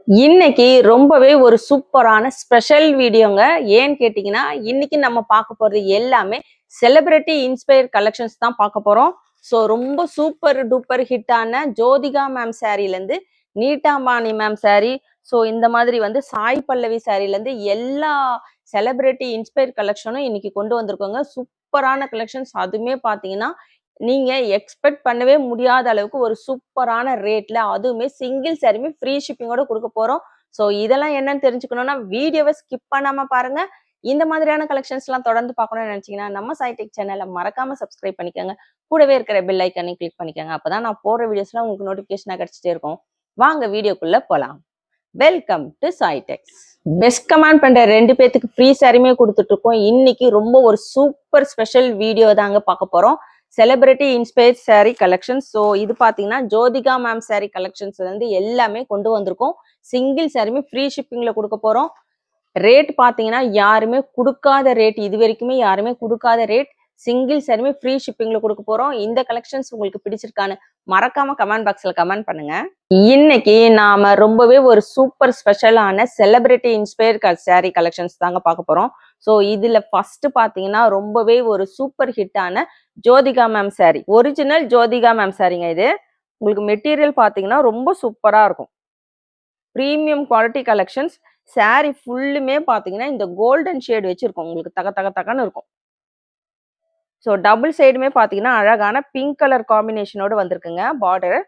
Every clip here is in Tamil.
இன்னைக்கு ரொம்பவே ஒரு சூப்பரான ஸ்பெஷல் வீடியோங்க. ஏன்னு கேட்டீங்கன்னா, இன்னைக்கு நம்ம பார்க்க போறது எல்லாமே செலிபிரிட்டி இன்ஸ்பயர் கலெக்ஷன்ஸ் தான் பார்க்க போறோம். ஸோ ரொம்ப சூப்பர் டூப்பர் ஹிட்டான ஜோதிகா மேம் சாரீலேருந்து நீட்டா அம்பானி மேம் சாரீ, ஸோ இந்த மாதிரி வந்து சாய் பல்லவி சாரீலேருந்து எல்லா செலிபிரிட்டி இன்ஸ்பயர் கலெக்ஷனும் இன்னைக்கு கொண்டு வந்திருக்கோங்க. சூப்பரான கலெக்ஷன்ஸ். அதுவுமே பார்த்தீங்கன்னா நீங்க எக்ஸ்பெக்ட் பண்ணவே முடியாத அளவுக்கு ஒரு சூப்பரான ரேட்ல, அதுவுமே சிங்கிள் சாரியுமே ஃப்ரீ ஷிப்பிங்கோட கொடுக்க போறோம். ஸோ இதெல்லாம் என்னன்னு தெரிஞ்சுக்கணும்னா வீடியோவை ஸ்கிப் பண்ணாம பாருங்க. இந்த மாதிரியான கலெக்ஷன்ஸ் எல்லாம் தொடர்ந்து பார்க்கணும்னு நினைச்சீங்கன்னா நம்ம சைடெக் சேனலை மறக்காம சப்ஸ்கிரைப் பண்ணிக்கோங்க. கூடவே இருக்கிற பெல் ஐக்கானையும் கிளிக் பண்ணிக்கோங்க. அப்பதான் நான் போடுற வீடியோஸ்லாம் உங்களுக்கு நோட்டிபிகேஷனா கிடைச்சிட்டே இருக்கும். வாங்க வீடியோக்குள்ள போலாம். Welcome to சைடெக்ஸ். பெஸ்ட் கமெண்ட் பண்ற 2 பேத்துக்கு ஃப்ரீ சாரியுமே கொடுத்துட்டு இருக்கோம். இன்னைக்கு ரொம்ப ஒரு சூப்பர் ஸ்பெஷல் வீடியோ தாங்க பார்க்க போறோம். Celebrity inspired sari collections. So இது பார்த்தீங்கன்னா ஜோதிகா மேம் சாரீ கலெக்ஷன்ஸ் வந்து எல்லாமே கொண்டு வந்திருக்கோம். சிங்கிள் சாரியுமே ஃப்ரீ ஷிப்பிங்ல கொடுக்க போறோம். ரேட் பார்த்தீங்கன்னா யாருமே கொடுக்காத ரேட், இது வரைக்குமே யாருமே கொடுக்காத ரேட். சிங்கிள் சாரியுமே ஃப்ரீ ஷிப்பிங்ல கொடுக்க போறோம். இந்த கலெக்ஷன்ஸ் உங்களுக்கு பிடிச்சிருக்கான்னு மறக்காம கமெண்ட் பாக்ஸ்ல கமெண்ட் பண்ணுங்க. இன்னைக்கு நாம ரொம்பவே ஒரு சூப்பர் ஸ்பெஷலான செலிபிரிட்டி இன்ஸ்பயர் சாரீ கலெக்ஷன்ஸ் தாங்க பார்க்க போறோம். ஸோ இதுல ஃபர்ஸ்ட் பாத்தீங்கன்னா ரொம்பவே ஒரு சூப்பர் ஹிட்டான Jyothika ma'am sari, original Jyothika ma'am சாரீங்க. இது உங்களுக்கு மெட்டீரியல் பாத்தீங்கன்னா ரொம்ப சூப்பரா இருக்கும். Premium quality collections. சாரீ ஃபுல்லுமே பாத்தீங்கன்னா இந்த கோல்டன் ஷேட் வச்சிருக்கும், உங்களுக்கு தக தக தகன்னு இருக்கும். ஸோ டபுள் சைடுமே பாத்தீங்கன்னா அழகான பிங்க் கலர் காம்பினேஷனோட வந்திருக்குங்க பார்டர்.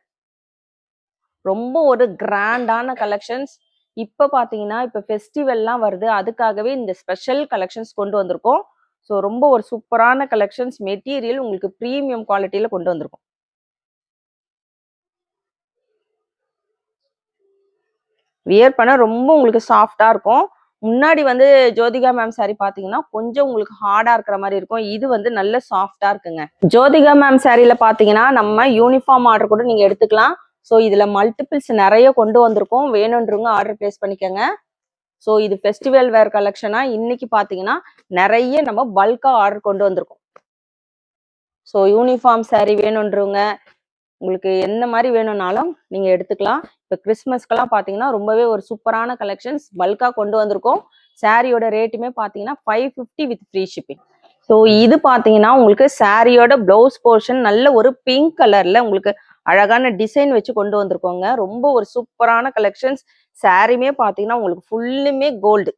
ரொம்ப ஒரு கிராண்டான கலெக்ஷன்ஸ். இப்ப பாத்தீங்கன்னா இப்ப ஃபெஸ்டிவல்லாம் வருது, அதுக்காகவே இந்த ஸ்பெஷல் கலெக்ஷன்ஸ் கொண்டு வந்திருக்கோம். ஸோ ரொம்ப ஒரு சூப்பரான கலெக்ஷன்ஸ். மெட்டீரியல் உங்களுக்கு ப்ரீமியம் குவாலிட்டியில கொண்டு வந்திருக்கோம். வியர் பண்ண ரொம்ப உங்களுக்கு சாஃப்டா இருக்கும். முன்னாடி வந்து ஜோதிகா மேம் சாரி பாத்தீங்கன்னா கொஞ்சம் உங்களுக்கு ஹார்டா இருக்கிற மாதிரி இருக்கும். இது வந்து நல்ல சாஃப்டா இருக்குங்க. ஜோதிகா மேம் சாரியில பாத்தீங்கன்னா நம்ம யூனிஃபார்ம் ஆர்டர் கூட நீங்க எடுத்துக்கலாம். ஸோ இதுல மல்டிபிள்ஸ் நிறைய கொண்டு வந்திருக்கோம். வேணுன்றவங்க ஆர்டர் பிளேஸ் பண்ணிக்கோங்க. ஸோ இது ஃபெஸ்டிவல் வேர் கலெக்ஷனா இன்னைக்கு பாத்தீங்கன்னா நிறைய நம்ம பல்கா ஆர்டர் கொண்டு வந்திருக்கோம். ஸோ யூனிஃபார்ம் சாரி வேணுன்றவங்க உங்களுக்கு எந்த மாதிரி வேணும்னாலும் நீங்க எடுத்துக்கலாம். இப்போ கிறிஸ்மஸ்க்கெல்லாம் பாத்தீங்கன்னா ரொம்பவே ஒரு சூப்பரான கலெக்ஷன்ஸ் பல்கா கொண்டு வந்திருக்கோம். சாரியோட ரேட்டுமே பாத்தீங்கன்னா 550 வித் ஃப்ரீ ஷிப்பிங். ஸோ இது பாத்தீங்கன்னா உங்களுக்கு சாரியோட பிளவுஸ் போர்ஷன் நல்ல ஒரு பிங்க் கலர்ல உங்களுக்கு அழகான டிசைன் வச்சு கொண்டு வந்திருக்கோங்க. ரொம்ப ஒரு சூப்பரான கலெக்ஷன்ஸ். சாரியுமே பாத்தீங்கன்னா உங்களுக்கு ஃபுல்லுமே கோல்டு,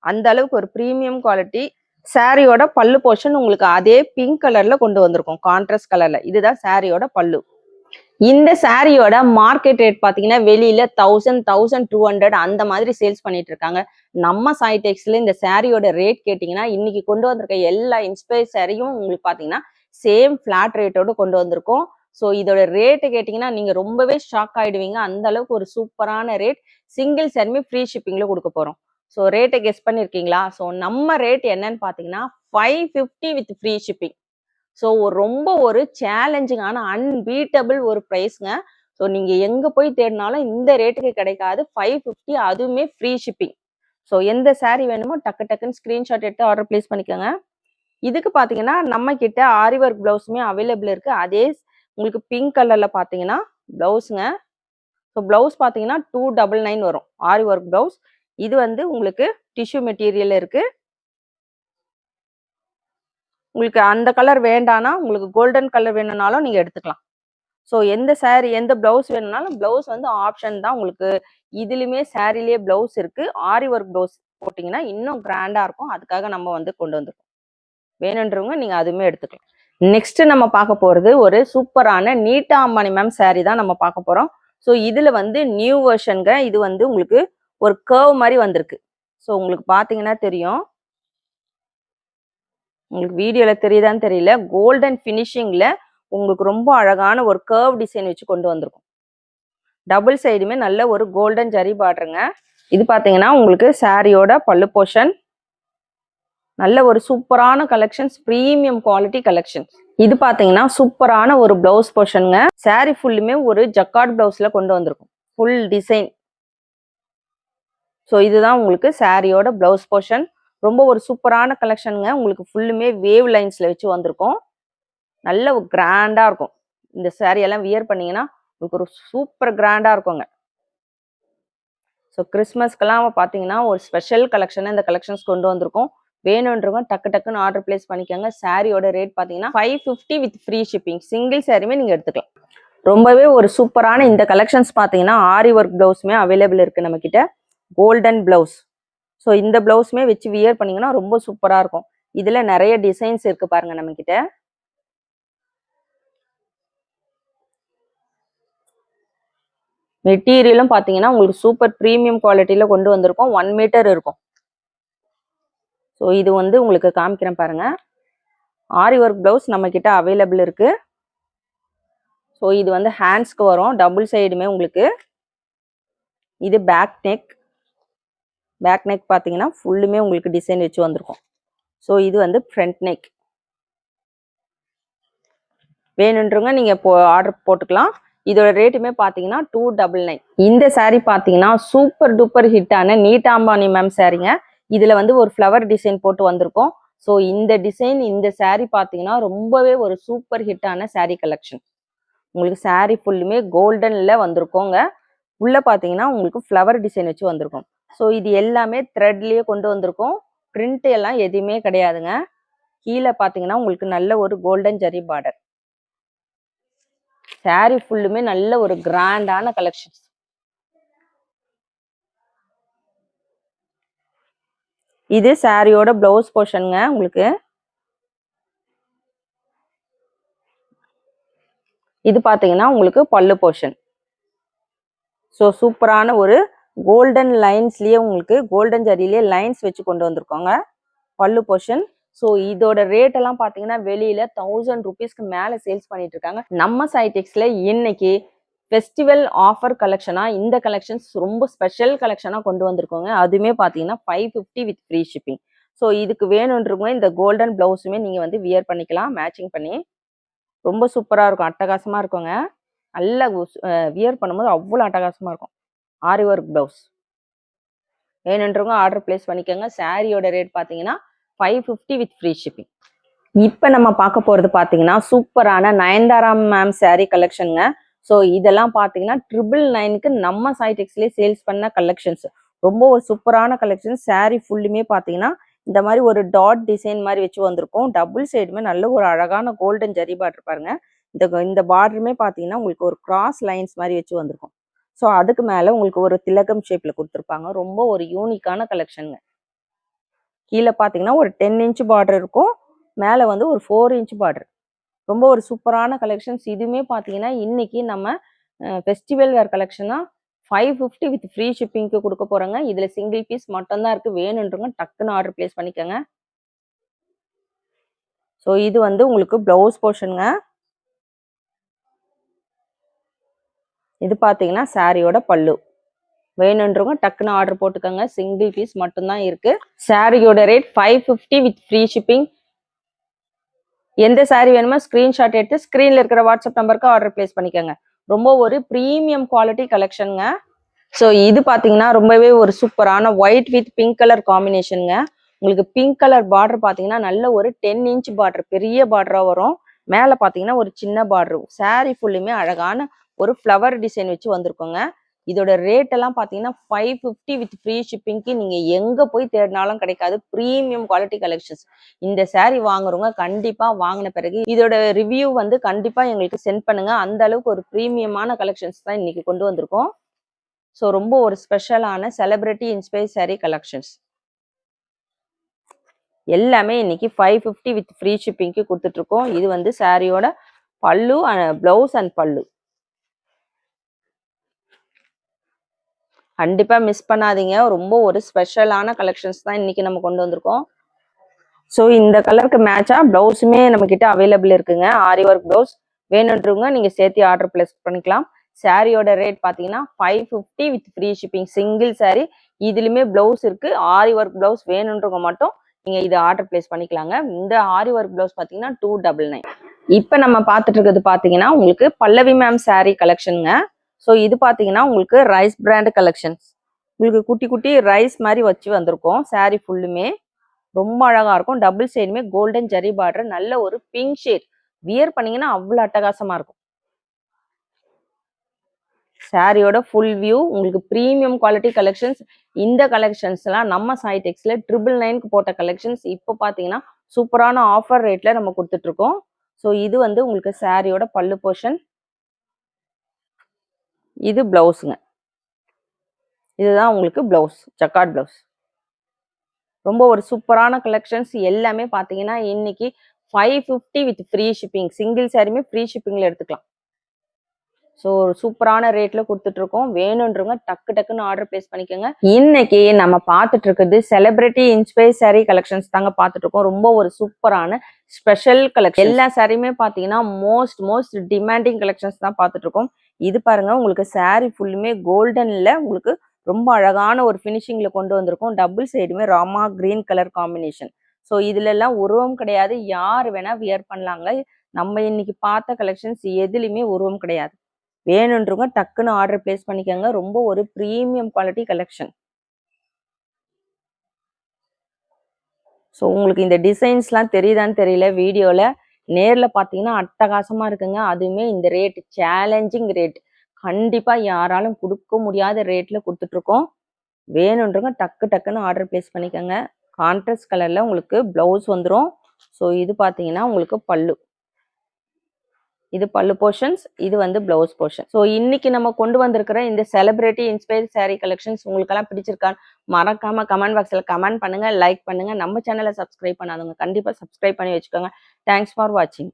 அந்த அளவுக்கு ஒரு ப்ரீமியம் குவாலிட்டி. சாரியோட பல்லு போர்ஷன் உங்களுக்கு அதே பிங்க் கலர்ல கொண்டு வந்திருக்கோம், கான்ட்ராஸ்ட் கலர்ல. இதுதான் சாரியோட பல்லு. இந்த சாரியோட மார்க்கெட் ரேட் பாத்தீங்கன்னா வெளியில 1000-1200 அந்த மாதிரி சேல்ஸ் பண்ணிட்டு இருக்காங்க. நம்ம சைடெக்ஸ்ல இந்த சாரியோட ரேட் கேட்டீங்கன்னா இன்னைக்கு கொண்டு வந்திருக்க எல்லா இன்ஸ்பயர் சாரியும் உங்களுக்கு பாத்தீங்கன்னா சேம் பிளாட் ரேட்டோட கொண்டு வந்திருக்கோம். ஸோ இதோட ரேட்டு கேட்டீங்கன்னா நீங்க ரொம்பவே ஷாக் ஆயிடுவீங்க. அந்த அளவுக்கு ஒரு சூப்பரான ரேட். சிங்கிள் சாரியுமே ஃப்ரீ ஷிப்பிங்ல கொடுக்க போறோம். ஸோ ரேட்டை கெஸ் பண்ணிருக்கீங்களா? ஸோ நம்ம ரேட் என்னன்னு பாத்தீங்கன்னா 550 வித் ஃப்ரீ ஷிப்பிங். ஸோ ரொம்ப ஒரு சேலஞ்சிங்கான அன்பீட்டபிள் ஒரு ப்ரைஸ்ங்க. ஸோ நீங்க எங்க போய் தேடினாலும் இந்த ரேட்டுக்கு கிடைக்காது. 550, அதுவுமே ஃப்ரீ ஷிப்பிங். ஸோ எந்த சாரீ வேணுமோ டக்கு டக்குன்னு ஸ்கிரீன்ஷாட் எடுத்து ஆர்டர் பிளேஸ் பண்ணிக்கோங்க. இதுக்கு பாத்தீங்கன்னா நம்ம கிட்ட ஆரி ஒர்க் பிளவுஸுமே அவைலபிள் இருக்கு. அதே உங்களுக்கு பிங்க் கலர்ல பாத்தீங்கன்னா பிளவுஸுங்க. ஸோ பிளவுஸ் பாத்தீங்கன்னா 299 வரும் ஆரி ஒர்க் பிளவுஸ். இது வந்து உங்களுக்கு டிஷ்யூ மெட்டீரியல் இருக்கு. உங்களுக்கு அந்த கலர் வேண்டானா உங்களுக்கு கோல்டன் கலர் வேணும்னாலும் நீங்க எடுத்துக்கலாம். ஸோ எந்த சாரீ எந்த பிளவுஸ் வேணும்னாலும் பிளவுஸ் வந்து ஆப்ஷன் தான் உங்களுக்கு. இதுலயுமே சாரிலேயே பிளவுஸ் இருக்கு. ஆரி ஒர்க் பிளவுஸ் போட்டிங்கன்னா இன்னும் கிராண்டா இருக்கும். அதுக்காக நம்ம வந்து கொண்டு வந்திருக்கோம். வேணுன்றவங்க நீங்க அதுவுமே எடுத்துக்கலாம். நெக்ஸ்ட் நம்ம பார்க்க போறது ஒரு சூப்பரான நீட்டா அம்பானி மேம் சாரீ தான் நம்ம பார்க்க போறோம். ஸோ இதுல வந்து நியூ வெர்ஷனுங்க. இது வந்து உங்களுக்கு ஒரு கர்வ் மாதிரி வந்திருக்கு. ஸோ உங்களுக்கு பாத்தீங்கன்னா தெரியும், உங்களுக்கு வீடியோல தெரியுதான்னு தெரியல, கோல்டன் ஃபினிஷிங்ல உங்களுக்கு ரொம்ப அழகான ஒரு கர்வ் டிசைன் வச்சு கொண்டு வந்திருக்கும். டபுள் சைடுமே நல்ல ஒரு கோல்டன் ஜரி பார்டருங்க. இது பாத்தீங்கன்னா உங்களுக்கு சாரியோட பல்லு போர்ஷன். நல்ல ஒரு சூப்பரான கலெக்ஷன்ஸ், ப்ரீமியம் குவாலிட்டி கலெக்ஷன். இது பாத்தீங்கன்னா சூப்பரான ஒரு பிளவுஸ் போர்ஷனுங்க. சாரி ஃபுல்லுமே ஒரு ஜக்கார்ட் பிளவுஸ்ல கொண்டு வந்திருக்கும், ஃபுல் டிசைன். ஸோ இதுதான் உங்களுக்கு சாரியோட பிளவுஸ் போர்ஷன். ரொம்ப ஒரு சூப்பரான கலெக்ஷனுங்க. உங்களுக்கு ஃபுல்லுமே வேவ் லைன்ஸ்ல வச்சு வந்திருக்கும். நல்ல ஒரு கிராண்டா இருக்கும். இந்த சாரி எல்லாம் வியர் பண்ணீங்கன்னா உங்களுக்கு ஒரு சூப்பர் கிராண்டா இருக்குங்க. ஸோ கிறிஸ்மஸ்க்கெல்லாம் பார்த்தீங்கன்னா ஒரு ஸ்பெஷல் கலெக்ஷன் இந்த கலெக்ஷன்ஸ் கொண்டு வந்திருக்கோம். வேணுன்றவங்க டக்கு டக்குன்னு ஆர்டர் பிளேஸ் பண்ணிக்கோங்க. சாரியோட ரேட் பார்த்தீங்கன்னா 550 வித் ஃப்ரீ ஷிப்பிங். சிங்கிள் சாரியுமே நீங்கள் எடுத்துக்கலாம். ரொம்பவே ஒரு சூப்பரான இந்த கலெக்ஷன்ஸ் பார்த்தீங்கன்னா ஆரி ஒர்க் பிளவுஸுமே அவைலபிள் இருக்குது நம்மக்கிட்ட. Golden blouse. ஸோ இந்த பிளவுஸுமே வச்சு வியர் பண்ணிங்கன்னா ரொம்ப சூப்பராக இருக்கும். இதில் நிறைய டிசைன்ஸ் இருக்குது பாருங்கள் நம்மக்கிட்ட. மெட்டீரியலும் பார்த்தீங்கன்னா உங்களுக்கு சூப்பர் ப்ரீமியம் குவாலிட்டியில் கொண்டு வந்திருக்கோம். 1 மீட்டர் இருக்கும். ஸோ இது வந்து உங்களுக்கு காமிக்கிறேன் பாருங்க. ஆரி ஒர்க் பிளவுஸ் நம்ம கிட்ட அவைலபிள் இருக்கு. ஸோ இது வந்து ஹேண்ட்ஸ்க்கு வரும், டபுள் சைடுமே உங்களுக்கு. இது பேக் நெக். பேக் நெக் பார்த்தீங்கன்னா ஃபுல்லுமே உங்களுக்கு டிசைன் வச்சு வந்திருக்கும். ஸோ இது வந்து ஃப்ரண்ட் நெக். வேணுன்றவங்க நீங்கள் இப்போ ஆர்டர் போட்டுக்கலாம். இதோட ரேட்டுமே பார்த்தீங்கன்னா 299. இந்த சாரீ பார்த்தீங்கன்னா சூப்பர் டூப்பர் ஹிட்டான நீட்டாம்பானி மேம் சாரீங்க. இதில் வந்து ஒரு ஃப்ளவர் டிசைன் போட்டு வந்திருக்கோம். ஸோ இந்த டிசைன் இந்த சாரீ பார்த்தீங்கன்னா ரொம்பவே ஒரு சூப்பர் ஹிட்டான சாரீ கலெக்ஷன். உங்களுக்கு சாரீ ஃபுல்லுமே கோல்டனில் வந்திருக்கோங்க. உள்ளே பார்த்தீங்கன்னா உங்களுக்கு ஃப்ளவர் டிசைன் வச்சு வந்திருக்கும். ஸோ இது எல்லாமே த்ரெட்லேயே கொண்டு வந்திருக்கோம். பிரிண்ட் எல்லாம் எதுவுமே கிடையாதுங்க. கீழே பார்த்தீங்கன்னா உங்களுக்கு நல்ல ஒரு கோல்டன் ஜரி பார்டர். சாரீ ஃபுல்லுமே நல்ல ஒரு கிராண்டான கலெக்ஷன்ஸ். இது சாரியோட பிளவுஸ் போர்ஷனுங்க. உங்களுக்கு இது பாத்தீங்கன்னா உங்களுக்கு பல்லு போர்ஷன். ஸோ சூப்பரான ஒரு கோல்டன் லைன்ஸ்லயே உங்களுக்கு கோல்டன் ஜரியிலே லைன்ஸ் வச்சு கொண்டு வந்திருக்கோங்க பல்லு போர்ஷன். ஸோ இதோட ரேட் எல்லாம் பார்த்தீங்கன்னா வெளியில 1000 rupeesக்கு மேலே சேல்ஸ் பண்ணிட்டு இருக்காங்க. நம்ம சைடெக்ஸ்ல இன்னைக்கு ஃபெஸ்டிவல் ஆஃபர் கலெக்ஷனா இந்த கலெக்ஷன்ஸ் ரொம்ப ஸ்பெஷல் கலெக்ஷனா கொண்டு வந்திருக்கோங்க. அதுவுமே பார்த்தீங்கன்னா 550 வித் ஃப்ரீ ஷிப்பிங். ஸோ இதுக்கு வேணுன்றவங்க இந்த கோல்டன் பிளவுஸுமே நீங்க வந்து வியர் பண்ணிக்கலாம் மேட்சிங் பண்ணி. ரொம்ப சூப்பராக இருக்கும், அட்டகாசமா இருக்குங்க. நல்லா வியர் பண்ணும்போது அவ்வளோ அட்டகாசமா இருக்கும். ஆரி ஒர்க் பிளவுஸ் வேணுன்றவங்க ஆர்டர் பிளேஸ் பண்ணிக்கோங்க. சாரியோட ரேட் பார்த்தீங்கன்னா 550 வித் ஃப்ரீ ஷிப்பிங். இப்போ நம்ம பார்க்க போகிறது பார்த்தீங்கன்னா சூப்பரான நயன்தாரா மேம் சாரீ கலெக்ஷனுங்க. ஸோ இதெல்லாம் பார்த்தீங்கன்னா 999க்கு நம்ம சைடெக்ஸ்லேயே சேல்ஸ் பண்ண கலெக்ஷன்ஸ். ரொம்ப ஒரு சூப்பரான கலெக்ஷன். சாரீ ஃபுல்லுமே பார்த்தீங்கன்னா இந்த மாதிரி ஒரு டாட் டிசைன் மாதிரி வச்சு வந்திருக்கும். டபுள் சைடுமே நல்ல ஒரு அழகான கோல்டன் ஜரி பார்டர் பாருங்க. இந்த பார்டருமே பார்த்தீங்கன்னா உங்களுக்கு ஒரு கிராஸ் லைன்ஸ் மாதிரி வச்சு வந்திருக்கும். ஸோ அதுக்கு மேலே உங்களுக்கு ஒரு திலகம் ஷேப்பில் கொடுத்துருப்பாங்க. ரொம்ப ஒரு யூனிக்கான கலெக்ஷனுங்க. கீழே பார்த்தீங்கன்னா ஒரு 10 inch பார்டர் இருக்கும். மேலே வந்து ஒரு 4 inch பார்டர். ரொம்ப ஒரு சூப்பரான கலெக்ஷன்ஸ். இதுவுமே பார்த்தீங்கன்னா இன்னைக்கு நம்ம ஃபெஸ்டிவல் வேர் கலெக்ஷனா 550 வித் ஃப்ரீ ஷிப்பிங்க்கு கொடுக்க போகிறோங்க. இதில் சிங்கிள் பீஸ் மட்டும்தான் இருக்குது. வேணுன்றவங்க டக்குன்னு ஆர்டர் பிளேஸ் பண்ணிக்கோங்க. ஸோ இது வந்து உங்களுக்கு ப்ளவுஸ் போர்ஷனுங்க. இது பார்த்தீங்கன்னா சாரியோட பல்லு. வேணுன்றவங்க டக்குன்னு ஆர்டர் போட்டுக்கோங்க. சிங்கிள் பீஸ் மட்டும்தான் இருக்குது. சாரியோட ரேட் 550 வித் ஃப்ரீ ஷிப்பிங். எந்த சாரீ வேணுமோ ஸ்க்ரீன்ஷாட் எடுத்து ஸ்க்ரீனில் இருக்கிற வாட்ஸ்அப் நம்பருக்கு ஆர்டர் பிளேஸ் பண்ணிக்கோங்க. ரொம்ப ஒரு ப்ரீமியம் குவாலிட்டி கலெக்ஷனுங்க. ஸோ இது பார்த்தீங்கன்னா ரொம்பவே ஒரு சூப்பரான ஒயிட் வித் பிங்க் கலர் காம்பினேஷனுங்க. உங்களுக்கு பிங்க் கலர் பார்டர் பார்த்தீங்கன்னா நல்ல ஒரு 10 inch பார்டர், பெரிய பார்டராக வரும். மேலே பார்த்தீங்கன்னா ஒரு சின்ன பார்டர். சாரீ ஃபுல்லுமே அழகான ஒரு ஃப்ளவர் டிசைன் வச்சு வந்திருக்கோங்க. இதோட ரேட் எல்லாம் பார்த்தீங்கன்னா 550 வித் ஃப்ரீ ஷிப்பிங்க்கு நீங்கள் எங்கே போய் தேடினாலும் கிடைக்காது. Premium quality collections. இந்த சாரீ வாங்குறவங்க கண்டிப்பாக வாங்கின பிறகு இதோட ரிவ்யூ வந்து கண்டிப்பாக எங்களுக்கு சென்ட் பண்ணுங்க. அந்த அளவுக்கு ஒரு ப்ரீமியமான கலெக்ஷன்ஸ் தான் இன்னைக்கு கொண்டு வந்திருக்கோம். ஸோ ரொம்ப ஒரு ஸ்பெஷலான செலிபிரிட்டி இன்ஸ்பயர் சாரீ கலெக்ஷன்ஸ் எல்லாமே இன்னைக்கு 550 வித் ஃப்ரீ ஷிப்பிங்க்கு கொடுத்துட்டு இருக்கோம். இது வந்து சாரியோட பல்லு, பிளவுஸ் அண்ட் பல்லு. கண்டிப்பா மிஸ் பண்ணாதீங்க. ரொம்ப ஒரு ஸ்பெஷலான கலெக்ஷன்ஸ் தான் இன்னைக்கு நம்ம கொண்டு வந்திருக்கோம். ஸோ இந்த கலருக்கு மேட்சா பிளவுஸுமே நம்ம கிட்ட அவைலபிள் இருக்குங்க. ஆரி ஒர்க் பிளவுஸ் வேணுன்றவங்க நீங்க சேர்த்து ஆர்டர் பிளேஸ் பண்ணிக்கலாம். சாரியோட ரேட் பார்த்தீங்கன்னா 550 with free shipping. Single sari. இதுலயுமே பிளவுஸ் இருக்கு. ஆரி ஒர்க் பிளவுஸ் வேணுன்றவங்க மட்டும் நீங்க இது ஆர்டர் பிளேஸ் பண்ணிக்கலாங்க. இந்த ஆரி ஒர்க் பிளவுஸ் பார்த்தீங்கன்னா 299. இப்போ நம்ம பார்த்துட்டு இருக்கிறது பார்த்தீங்கன்னா உங்களுக்கு பல்லவி மேம் சாரீ கலெக்ஷனுங்க. ஸோ இது பார்த்தீங்கன்னா உங்களுக்கு ரைஸ் பிராண்ட் கலெக்ஷன்ஸ். உங்களுக்கு குட்டி குட்டி ரைஸ் மாதிரி வச்சு வந்திருக்கோம். சாரீ ஃபுல்லுமே ரொம்ப அழகா இருக்கும். டபுள் சைடுமே கோல்டன் ஜரி பார்டர். நல்ல ஒரு பிங்க் ஷேட். வியர் பண்ணீங்கன்னா அவ்வளோ அட்டகாசமா இருக்கும். சாரியோட ஃபுல் வியூ உங்களுக்கு ப்ரீமியம் குவாலிட்டி கலெக்ஷன்ஸ். இந்த கலெக்ஷன்ஸ் எல்லாம் நம்ம சாய் டெக்ஸ்ல 999க்கு போட்ட கலெக்ஷன்ஸ் இப்போ பாத்தீங்கன்னா சூப்பரான ஆஃபர் ரேட்ல நம்ம கொடுத்துட்டு இருக்கோம். ஸோ இது வந்து உங்களுக்கு சாரியோட பல்லு போர்ஷன், இது பிளவுஸுங்க. இதுதான் உங்களுக்கு பிளவுஸ், ஜக்கார்ட் பிளவுஸ். ரொம்ப ஒரு சூப்பரான கலெக்ஷன்ஸ் எல்லாமே பாத்தீங்கன்னா இன்னைக்கு 550 வித் ஃப்ரீ ஷிப்பிங். சிங்கிள் சாரியுமே ஃப்ரீ ஷிப்பிங்ல எடுத்துக்கலாம். ஸோ சூப்பரான ரேட்ல கொடுத்துட்டு இருக்கோம். வேணுன்றவங்க டக்கு டக்குன்னு ஆர்டர் பிளேஸ் பண்ணிக்கோங்க. இன்னைக்கு நம்ம பார்த்துட்டு இருக்கிறது செலிபிரிட்டி இன்ஸ்பயர் சாரி கலெக்ஷன்ஸ் தாங்க பார்த்துட்டு இருக்கோம். ரொம்ப ஒரு சூப்பரான ஸ்பெஷல் கலெக்ஷன். எல்லா சாரியுமே பார்த்தீங்கன்னா மோஸ்ட் டிமாண்டிங் கலெக்ஷன்ஸ் தான் பார்த்துட்டு இருக்கோம். இது பாருங்க, உங்களுக்கு சாரி ஃபுல்லுமே கோல்டன்ல உங்களுக்கு ரொம்ப அழகான ஒரு ஃபினிஷிங்ல கொண்டு வந்திருக்கும். டபுள் சைடுமே Rama green colour combination. So இதுல எல்லாம் உருவம் கிடையாது, யார் வேணா வியர் பண்ணலாங்க. நம்ம இன்னைக்கு பார்த்த கலெக்ஷன்ஸ் எதுலையுமே உருவம் கிடையாது. வேணுன்றவங்க டக்குன்னு ஆர்டர் பிளேஸ் பண்ணிக்கோங்க. ரொம்ப ஒரு ப்ரீமியம் குவாலிட்டி கலெக்ஷன். ஸோ உங்களுக்கு இந்த டிசைன்ஸ்லாம் தெரியுதான்னு தெரியல வீடியோல. நேர்ல பார்த்தீங்கன்னா அட்டகாசமா இருக்குங்க. அதுவுமே இந்த ரேட் சேலஞ்சிங் ரேட். கண்டிப்பா யாராலும் கொடுக்க முடியாத ரேட்ல கொடுத்துட்டு இருக்கோம். வேணுன்றவங்க டக்குன்னு ஆர்டர் பிளேஸ் பண்ணிக்கோங்க. கான்ட்ராஸ்ட் கலர்ல உங்களுக்கு பிளவுஸ் வந்துடும். ஸோ இது பார்த்தீங்கன்னா உங்களுக்கு பல்லு, இது பல்லு போர்ஷன்ஸ், இது வந்து பிளவுஸ் போர்ஷன். ஸோ இன்னைக்கு நம்ம கொண்டு வந்திருக்கிற இந்த செலிபிரிட்டி இன்ஸ்பயர் சாரி கலெக்ஷன்ஸ் உங்களுக்கெல்லாம் பிடிச்சிருக்கான்னு மறக்காம கமெண்ட் பாக்ஸ்ல கமெண்ட் பண்ணுங்க, லைக் பண்ணுங்க. நம்ம சேனலை சப்ஸ்கிரைப் பண்ணாதவங்க கண்டிப்பா சப்ஸ்கிரைப் பண்ணி வச்சுக்கோங்க. தேங்க்ஸ் ஃபார் வாட்சிங்.